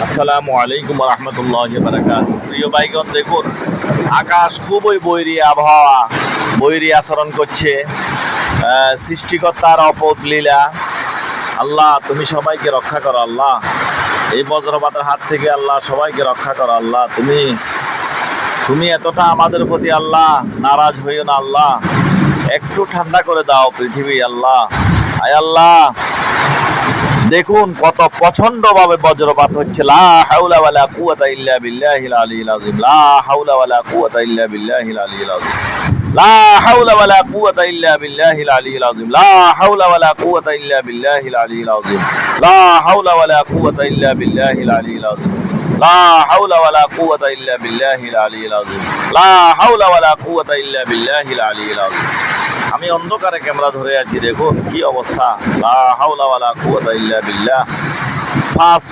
আসসালামু আলাইকুম রহমতুল্লাহ বারাকাতুহু। প্রিয় ভাইগণ, দেখুন আকাশ খুবই বৈরী আবহাওয়া, বৈরী আচরণ করছে। সৃষ্টিকর্তার অপোধ লীলা। আল্লাহ, তুমি সবাইকে রক্ষা করো। আল্লাহ, এই বজ্রপাতের হাত থেকে আল্লাহ সবাইকে রক্ষা করো। আল্লাহ, তুমি এতটা আমাদের প্রতি আল্লাহ নারাজ হইও না। আল্লাহ, একটু ঠান্ডা করে দাও পৃথিবী। আল্লাহ, আয় আল্লাহ, দেখুন কত প্রচন্ড ভাবে বজ্রপাত হচ্ছে। লা হাওলা ওয়ালা কুওয়াতা ইল্লা বিল্লাহিল আলিয়্যিল আযীম। লা হাওলা ওয়ালা কুওয়াতা ইল্লা বিল্লাহিল আলিয়্যিল আযীম। লা হাওলা ওয়ালা কুওয়াতা ইল্লা বিল্লাহিল আলিয়্যিল আযীম। লা হাওলা ওয়ালা কুওয়াতা ইল্লা বিল্লাহিল আলিয়্যিল আযীম। লা হাওলা ওয়ালা কুওয়াতা ইল্লা বিল্লাহিল আলিয়্যিল আযীম। লা হাওলা ওয়ালা কুওয়াতা ইল্লা বিল্লাহিল আলিয়্যিল আযীম। লা হাওলা ওয়ালা কুওয়াতা ইল্লা বিল্লাহিল আলিয়্যিল আযীম। আমি অন্ধকারে ক্যামেরা ধরে আছি, দেখুন কি অবস্থা। লা হাওলা ওয়ালা কুওয়াতা ইল্লা বিল্লাহ। ফাঁস